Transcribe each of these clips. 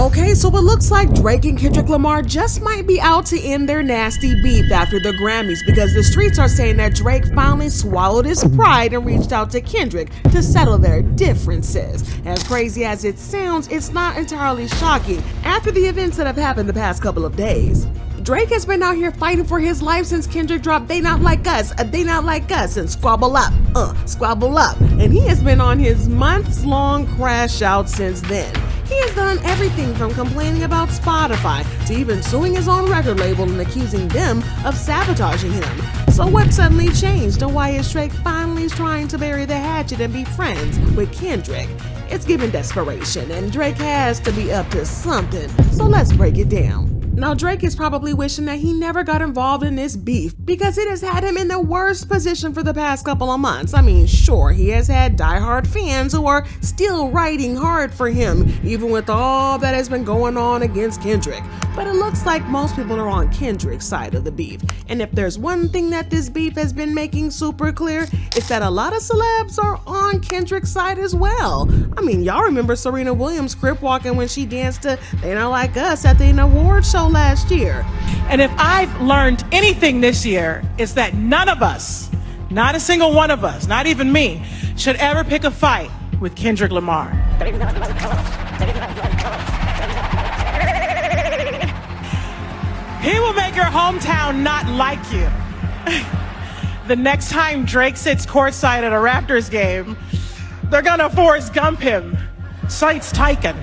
Okay, so it looks like Drake and Kendrick Lamar just might be out to end their nasty beef after the Grammys, because the streets are saying that Drake finally swallowed his pride and reached out to Kendrick to settle their differences. As crazy as it sounds, it's not entirely shocking after the events that have happened the past couple of days. Drake has been out here fighting for his life since Kendrick dropped They Not Like Us, They Not Like Us, and Squabble Up, Squabble Up. And he has been on his months-long crash out since then. He has done everything from complaining about Spotify to even suing his own record label and accusing them of sabotaging him. So what suddenly changed, and why is Drake finally trying to bury the hatchet and be friends with Kendrick? It's giving desperation, and Drake has to be up to something, so let's break it down. Now, Drake is probably wishing that he never got involved in this beef because it has had him in the worst position for the past couple of months. I mean, sure, he has had diehard fans who are still riding hard for him, even with all that has been going on against Kendrick. But it looks like most people are on Kendrick's side of the beef. And if there's one thing that this beef has been making super clear, it's that a lot of celebs are on Kendrick's side as well. I mean, y'all remember Serena Williams crip walking when she danced to They Not Like Us at the award show last year. And if I've learned anything this year, it's that none of us, not a single one of us, not even me, should ever pick a fight with Kendrick Lamar. He will make your hometown not like you. The next time Drake sits courtside at a Raptors game, they're gonna Forrest Gump him. Sight's taken.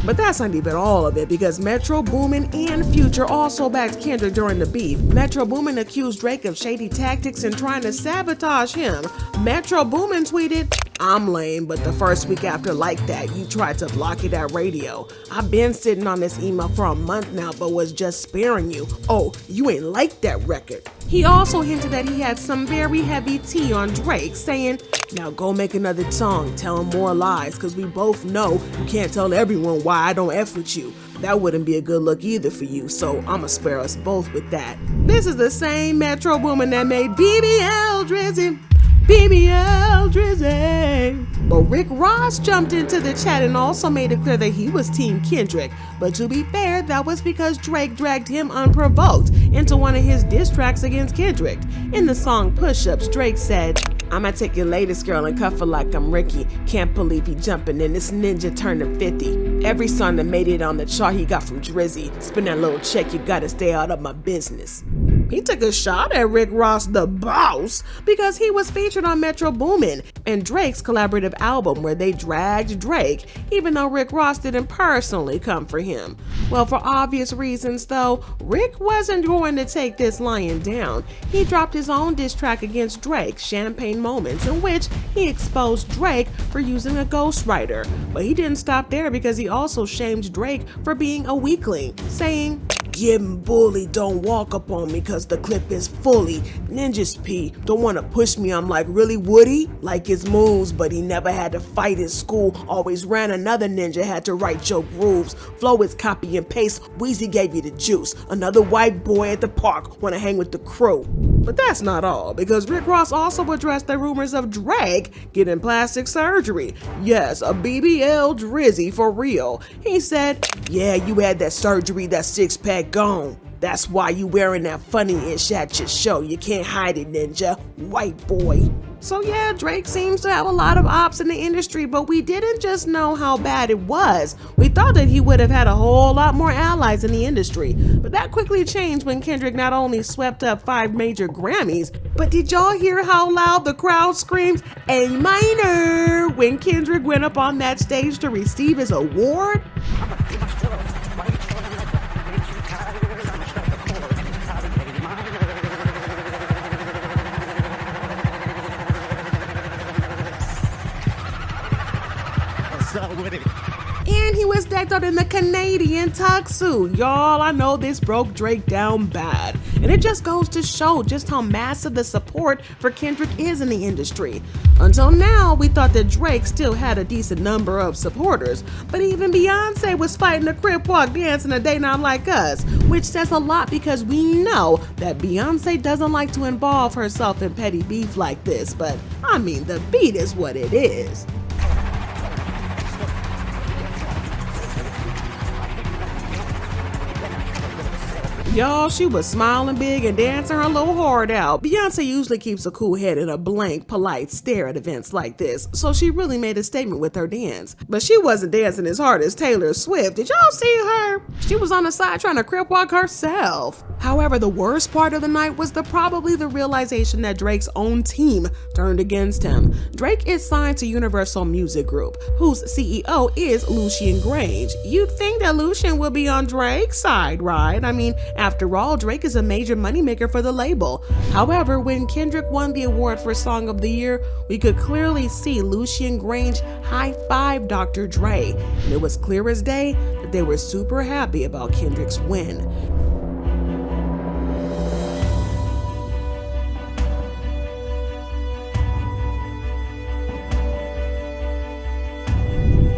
But that's not even all of it, because Metro Boomin and Future also backed Kendrick during the beef. Metro Boomin accused Drake of shady tactics and trying to sabotage him. Metro Boomin tweeted, "I'm lame, but the first week after Like That, you tried to block it at radio. I've been sitting on this email for a month now, but was just sparing you. Oh, you ain't like that record." He also hinted that he had some very heavy tea on Drake, saying, "Now go make another song, tell him more lies, cause we both know you can't tell everyone why I don't F with you. That wouldn't be a good look either for you, so I'ma spare us both with that." This is the same Metro Boomin that made BBL Drizzy. BBL Drizzy. But Rick Ross jumped into the chat and also made it clear that he was Team Kendrick. But to be fair, that was because Drake dragged him unprovoked into one of his diss tracks against Kendrick. In the song Push-Ups, Drake said, "I'ma take your latest girl and cuff her like I'm Ricky. Can't believe he jumping in, this ninja turning 50. Every song that made it on the chart he got from Drizzy. Spend that little check, you gotta stay out of my business." He took a shot at Rick Ross, the boss, because he was featured on Metro Boomin and Drake's collaborative album where they dragged Drake, even though Rick Ross didn't personally come for him. Well, for obvious reasons though, Rick wasn't going to take this lying down. He dropped his own diss track against Drake, Champagne Moments, in which he exposed Drake for using a ghostwriter. But he didn't stop there, because he also shamed Drake for being a weakling, saying, "Getting bullied, don't walk up on me cause the clip is fully. Ninjas P, don't wanna push me, I'm like, really Woody? Like his moves, but he never had to fight in school. Always ran another ninja, had to write your grooves. Flow is copy and paste, Weezy gave you the juice. Another white boy at the park, wanna hang with the crew." But that's not all, because Rick Ross also addressed the rumors of Drake getting plastic surgery. Yes, a BBL Drizzy for real. He said, "Yeah, you had that surgery, that six-pack gone. That's why you wearing that funny-ish at your show. You can't hide it, ninja. White boy." So yeah, Drake seems to have a lot of ops in the industry, but we didn't just know how bad it was. We thought that he would have had a whole lot more allies in the industry. But that quickly changed when Kendrick not only swept up 5 major Grammys, but did y'all hear how loud the crowd screamed "A minor" when Kendrick went up on that stage to receive his award? And he was decked out in the Canadian tuxedo. Y'all, I know this broke Drake down bad. And it just goes to show just how massive the support for Kendrick is in the industry. Until now, we thought that Drake still had a decent number of supporters, but even Beyonce was fighting the crip walk dancing a Day Not Like Us, which says a lot because we know that Beyonce doesn't like to involve herself in petty beef like this, but I mean, the beat is what it is. Y'all, she was smiling big and dancing her little heart out. Beyonce usually keeps a cool head and a blank, polite stare at events like this, so she really made a statement with her dance. But she wasn't dancing as hard as Taylor Swift. Did y'all see her? She was on the side trying to crip walk herself. However, the worst part of the night was probably the realization that Drake's own team turned against him. Drake is signed to Universal Music Group, whose CEO is Lucian Grange. You'd think that Lucian would be on Drake's side, right? I mean, after all, Drake is a major moneymaker for the label. However, when Kendrick won the award for Song of the Year, we could clearly see Lucian Grange high-five Dr. Dre, and it was clear as day that they were super happy about Kendrick's win.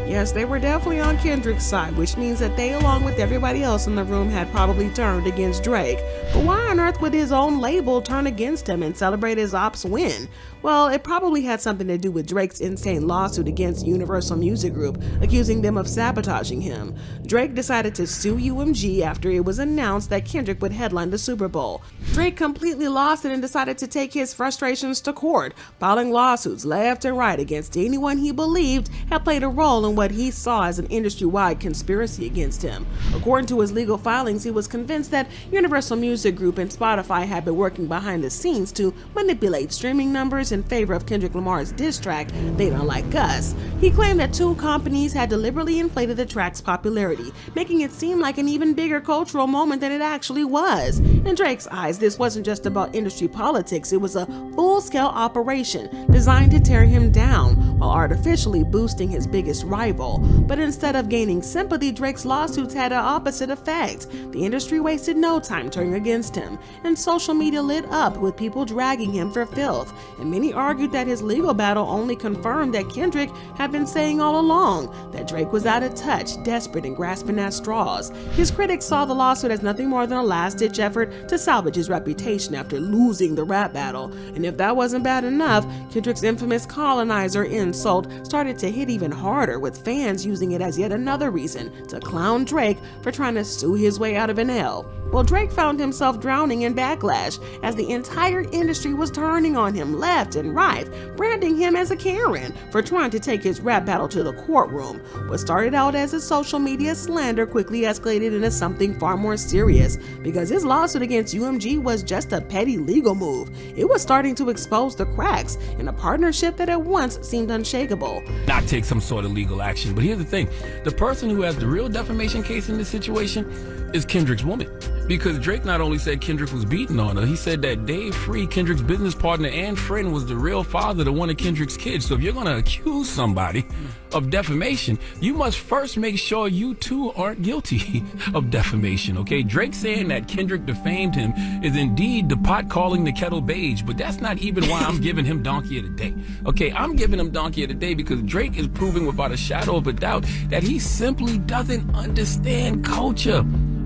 Yes, they were definitely on Kendrick's side, which means that they, along with everybody else in the room, had probably turned against Drake. But why on earth would his own label turn against him and celebrate his ops win? Well, it probably had something to do with Drake's insane lawsuit against Universal Music Group, accusing them of sabotaging him. Drake decided to sue UMG after it was announced that Kendrick would headline the Super Bowl. Drake completely lost it and decided to take his frustrations to court, filing lawsuits left and right against anyone he believed had played a role in what he saw as an industry-wide conspiracy against him. According to his legal filings, he was convinced that Universal Music Group and Spotify had been working behind the scenes to manipulate streaming numbers in favor of Kendrick Lamar's diss track, They Don't Like Us. He claimed that two companies had deliberately inflated the track's popularity, making it seem like an even bigger cultural moment than it actually was. In Drake's eyes, this wasn't just about industry politics, it was a full-scale operation designed to tear him down while artificially boosting his biggest rival. But instead of gaining sympathy, Drake's lawsuits had an opposite effect. The industry wasted no time turning against him, and social media lit up with people dragging him for filth. And many argued that his legal battle only confirmed that Kendrick had been saying all along, that Drake was out of touch, desperate, and grasping at straws. His critics saw the lawsuit as nothing more than a last-ditch effort to salvage his reputation after losing the rap battle. And if that wasn't bad enough, Kendrick's infamous colonizer insult started to hit even harder, with fans using it as yet another reason to clown Drake for trying to sue his way out of an L. Well, Drake found himself drowning in backlash as the entire industry was turning on him left and right, branding him as a Karen for trying to take his rap battle to the courtroom. What started out as a social media slander quickly escalated into something far more serious, because his lawsuit against UMG was just a petty legal move. It was starting to expose the cracks in a partnership that at once seemed unshakable. Not take some sort of legal action, but here's the thing. The person who has the real defamation case in this situation is Kendrick's woman. Because Drake not only said Kendrick was beating on her, he said that Dave Free, Kendrick's business partner and friend, was the real father to one of Kendrick's kids. So if you're going to accuse somebody of defamation, you must first make sure you too aren't guilty of defamation, okay? Drake saying that Kendrick defamed him is indeed the pot calling the kettle beige, but that's not even why I'm giving him Donkey of the Day, okay? I'm giving him Donkey of the Day because Drake is proving without a shadow of a doubt that he simply doesn't understand culture.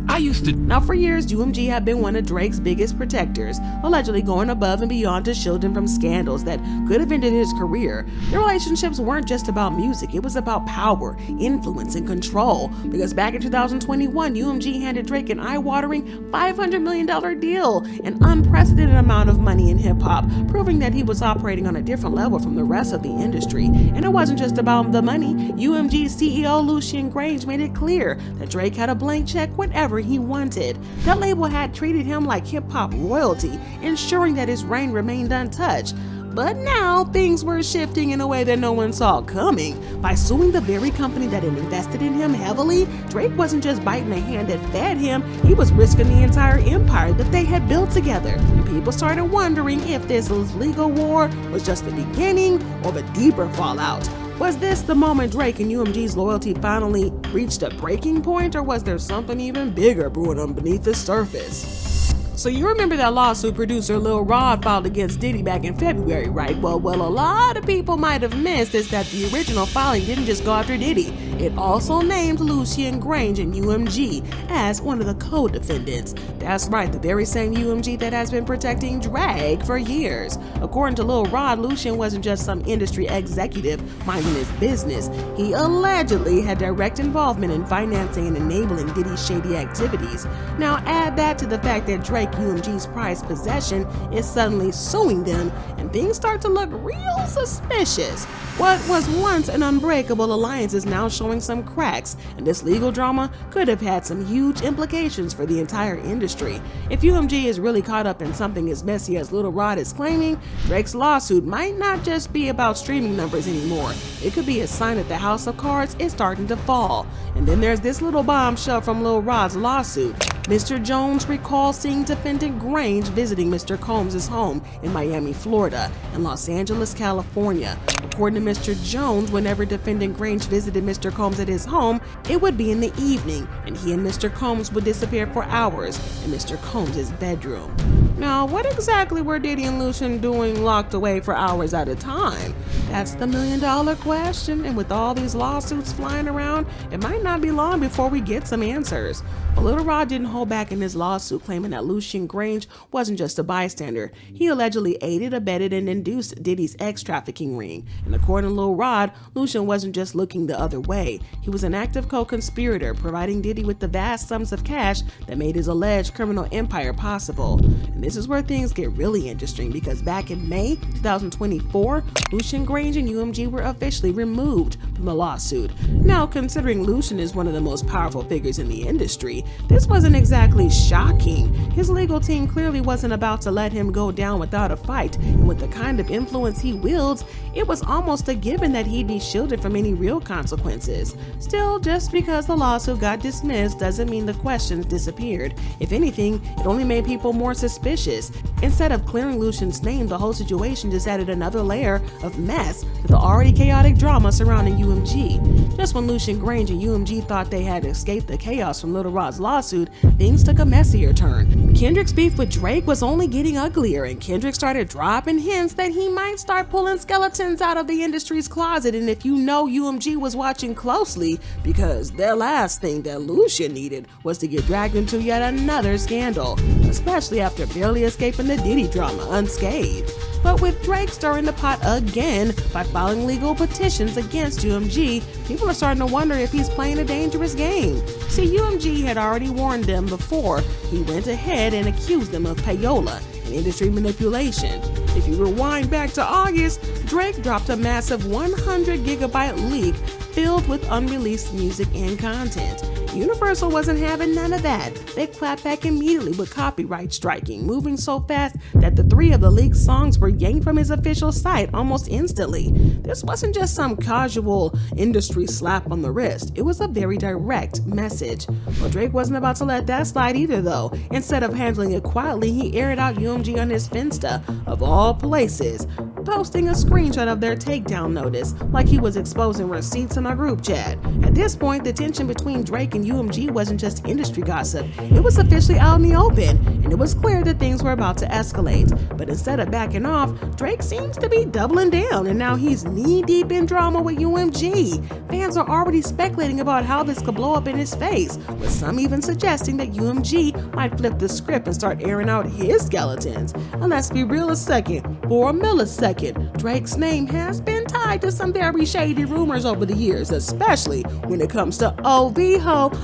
Now, for years, UMG had been one of Drake's biggest protectors, allegedly going above and beyond to shield him from scandals that could have ended his career. Their relationships weren't just about music, it was about power, influence, and control. Because back in 2021, UMG handed Drake an eye-watering $500 million deal, an unprecedented amount of money in hip-hop, proving that he was operating on a different level from the rest of the industry. And it wasn't just about the money. UMG's CEO, Lucian Grange, made it clear that Drake had a blank check whenever he wanted. That label had treated him like hip-hop royalty, ensuring that his reign remained untouched. But now things were shifting in a way that no one saw coming. By suing the very company that had invested in him heavily, Drake wasn't just biting the hand that fed him, he was risking the entire empire that they had built together. And people started wondering if this legal war was just the beginning or the deeper fallout. Was this the moment Drake and UMG's loyalty finally reached a breaking point, or was there something even bigger brewing underneath the surface? So you remember that lawsuit producer Lil Rod filed against Diddy back in February, right? Well, a lot of people might have missed is that the original filing didn't just go after Diddy. It also named Lucian Grange and UMG as one of the co-defendants. That's right, the very same UMG that has been protecting Drake for years. According to Lil Rod, Lucian wasn't just some industry executive minding his business. He allegedly had direct involvement in financing and enabling Diddy's shady activities. Now add that to the fact that Drake, UMG's prized possession, is suddenly suing them, and things start to look real suspicious. What was once an unbreakable alliance is now showing some cracks, and this legal drama could have had some huge implications for the entire industry. If UMG is really caught up in something as messy as Lil Rod is claiming, Drake's lawsuit might not just be about streaming numbers anymore. It could be a sign that the house of cards is starting to fall. And then there's this little bombshell from Lil Rod's lawsuit. Mr. Jones recalls seeing defendant Grange visiting Mr. Combs' home in Miami, Florida, and Los Angeles, California. According to Mr. Jones, whenever defendant Grange visited Mr. Combs at his home, it would be in the evening, and he and Mr. Combs would disappear for hours in Mr. Combs' bedroom. Now, what exactly were Diddy and Lucian doing locked away for hours at a time? That's the million-dollar question, and with all these lawsuits flying around, it might not be long before we get some answers. But Lil Rod didn't hold back in his lawsuit, claiming that Lucian Grange wasn't just a bystander. He allegedly aided, abetted, and induced Diddy's ex-trafficking ring. And according to Lil Rod, Lucian wasn't just looking the other way. He was an active co-conspirator, providing Diddy with the vast sums of cash that made his alleged criminal empire possible. And this is where things get really interesting, because back in May 2024, Lucian Grange and UMG were officially removed from the lawsuit. Now, considering Lucian is one of the most powerful figures in the industry, this wasn't exactly shocking. His legal team clearly wasn't about to let him go down without a fight, and with the kind of influence he wields, it was almost a given that he'd be shielded from any real consequences. Still, just because the lawsuit got dismissed doesn't mean the questions disappeared. If anything, it only made people more suspicious. Instead of clearing Lucian's name, the whole situation just added another layer of mess to the already chaotic drama surrounding UMG. Just when Lucian Grange and UMG thought they had escaped the chaos from Lil Rod's lawsuit, things took a messier turn. Kendrick's beef with Drake was only getting uglier, and Kendrick started dropping hints that he might start pulling skeletons out of the industry's closet. And if you know UMG was watching closely, because their last thing that Lucian needed was to get dragged into yet another scandal, especially after barely escaping the Diddy drama unscathed. But with Drake stirring the pot again by filing legal petitions against UMG, people are starting to wonder if he's playing a dangerous game. See, UMG had already warned them before he went ahead and accused them of payola and industry manipulation. If you rewind back to August, Drake dropped a massive 100 gigabyte leak filled with unreleased music and content. Universal wasn't having none of that. They clapped back immediately with copyright striking, moving so fast that the 3 of the leaked songs were yanked from his official site almost instantly. This wasn't just some casual industry slap on the wrist. It was a very direct message. Well, Drake wasn't about to let that slide either, though. Instead of handling it quietly, he aired out UMG on his Finsta, of all places, posting a screenshot of their takedown notice, like he was exposing receipts in our group chat. At this point, the tension between Drake and UMG wasn't just industry gossip, it was officially out in the open, and it was clear that things were about to escalate. But instead of backing off, Drake seems to be doubling down, and now he's knee-deep in drama with UMG. Fans are already speculating about how this could blow up in his face, with some even suggesting that UMG might flip the script and start airing out his skeletons. And let's be real a second, for a millisecond, Drake's name has been tied to some very shady rumors over the years, especially when it comes to OVO.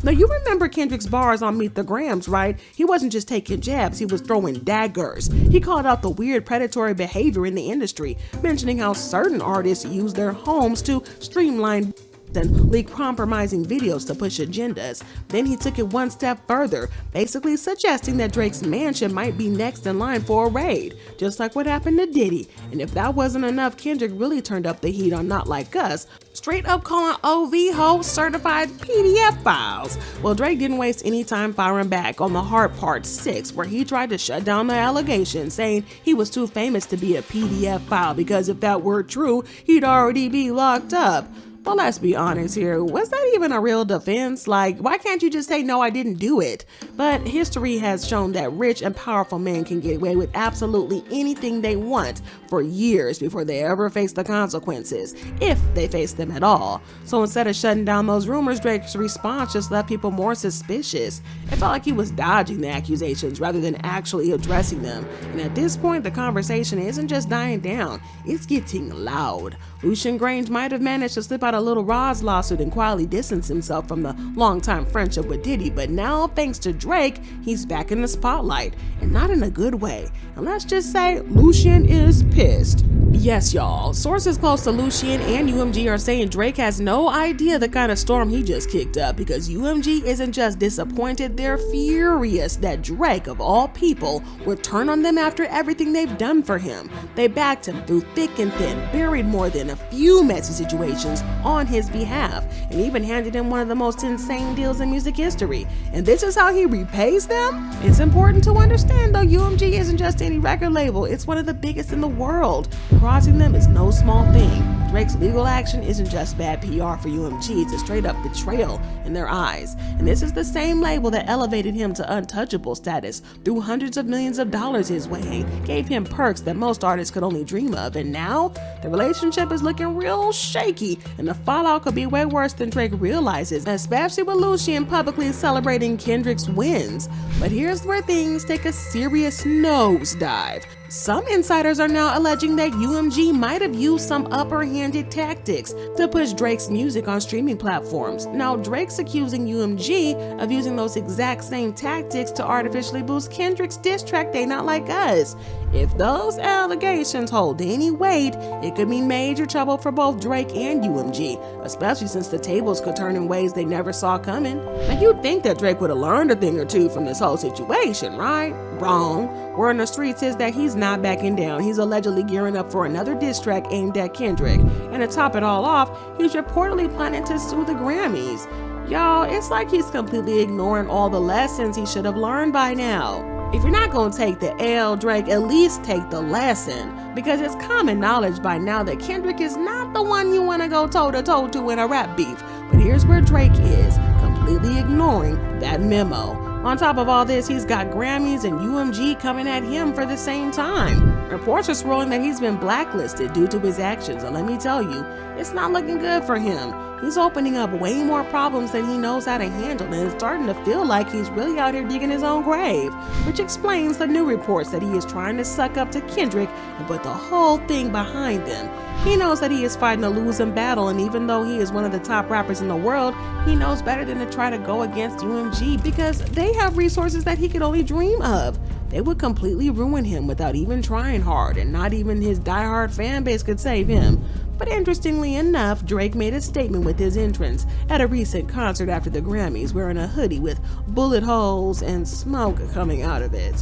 Now, you remember Kendrick's bars on Meet the Grams, right? He wasn't just taking jabs, he was throwing daggers. He called out the weird predatory behavior in the industry, mentioning how certain artists use their homes to streamline and leak compromising videos to push agendas. Then he took it one step further, basically suggesting that Drake's mansion might be next in line for a raid, just like what happened to Diddy. And if that wasn't enough, Kendrick really turned up the heat on Not Like Us, straight up calling OVO certified PDF files. Well, Drake didn't waste any time firing back on The Heart Part 6, where he tried to shut down the allegation, saying he was too famous to be a PDF file, because if that were true, he'd already be locked up. But let's be honest here, was that even a real defense? Like, why can't you just say, no, I didn't do it? But history has shown that rich and powerful men can get away with absolutely anything they want for years before they ever face the consequences, if they face them at all. So instead of shutting down those rumors, Drake's response just left people more suspicious. It felt like he was dodging the accusations rather than actually addressing them. And at this point, the conversation isn't just dying down, it's getting loud. Lucian Grange might have managed to slip out a little Roz lawsuit and quietly distance himself from the longtime friendship with Diddy, but now, thanks to Drake, he's back in the spotlight, and not in a good way. And let's just say, Lucian is pissed. Yes, y'all, sources close to Lucian and UMG are saying Drake has no idea the kind of storm he just kicked up, because UMG isn't just disappointed, they're furious that Drake, of all people, would turn on them after everything they've done for him. They backed him through thick and thin, buried more than a few messy situations on his behalf, and even handed him one of the most insane deals in music history. And this is how he repays them? It's important to understand, though, UMG isn't just any record label, it's one of the biggest in the world. Crossing them is no small thing. Drake's legal action isn't just bad PR for UMG, it's a straight up betrayal in their eyes. And this is the same label that elevated him to untouchable status, threw hundreds of millions of dollars his way, gave him perks that most artists could only dream of. And now, the relationship is looking real shaky, and the fallout could be way worse than Drake realizes, especially with Lucian publicly celebrating Kendrick's wins. But here's where things take a serious nosedive. Some insiders are now alleging that UMG might have used some upper-handed tactics to push Drake's music on streaming platforms. Now, Drake's accusing UMG of using those exact same tactics to artificially boost Kendrick's diss track They Not Like Us. If those allegations hold any weight, it could mean major trouble for both Drake and UMG, especially since the tables could turn in ways they never saw coming. Now, you'd think that Drake would have learned a thing or two from this whole situation, right? Wrong. Word on the streets is that he's not backing down. He's allegedly gearing up for another diss track aimed at Kendrick. And to top it all off, he's reportedly planning to sue the Grammys. Y'all, it's like he's completely ignoring all the lessons he should have learned by now. If you're not gonna take the L, Drake, at least take the lesson, because it's common knowledge by now that Kendrick is not the one you wanna go toe-to-toe to in a rap beef. But here's where Drake is, completely ignoring that memo. On top of all this, he's got Grammys and UMG coming at him for the same time. Reports are swirling that he's been blacklisted due to his actions, and let me tell you, it's not looking good for him. He's opening up way more problems than he knows how to handle, and it's starting to feel like he's really out here digging his own grave, which explains the new reports that he is trying to suck up to Kendrick and put the whole thing behind them. He knows that he is fighting a losing battle, and even though he is one of the top rappers in the world, he knows better than to try to go against UMG because they have resources that he could only dream of. They would completely ruin him without even trying hard, and not even his diehard fan base could save him. But interestingly enough, Drake made a statement with his entrance at a recent concert after the Grammys, wearing a hoodie with bullet holes and smoke coming out of it.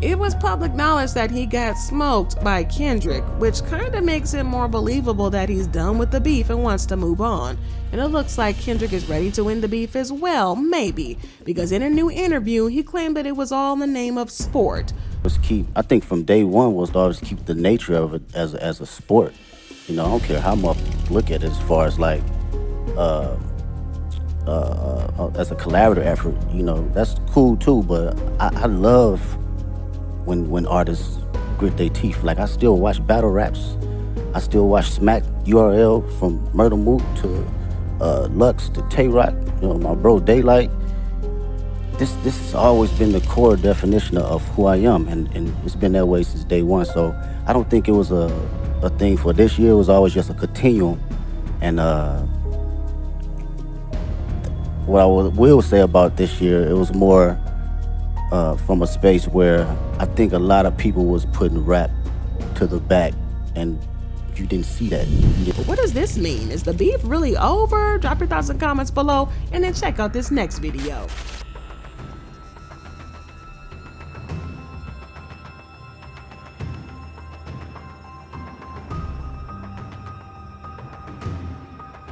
It was public knowledge that he got smoked by Kendrick, which kind of makes it more believable that he's done with the beef and wants to move on. And it looks like Kendrick is ready to end the beef as well, maybe, because in a new interview, he claimed that it was all in the name of sport. I think from day one was to always keep the nature of it as a sport. You know, I don't care how much you look at it as far as like, as a collaborative effort, you know, that's cool too, but I love when artists grit their teeth. Like, I still watch battle raps. I still watch Smack URL from Murder Mook to Lux to Tay-Rock, you know, my bro Daylight. This has always been the core definition of who I am, and it's been that way since day one. So I don't think it was a thing for this year. It was always just a continuum. And what I will say about this year, it was more from a space where I think a lot of people was putting rap to the back, and you didn't see that. What does this mean? Is the beef really over? Drop your thoughts and comments below, and then check out this next video.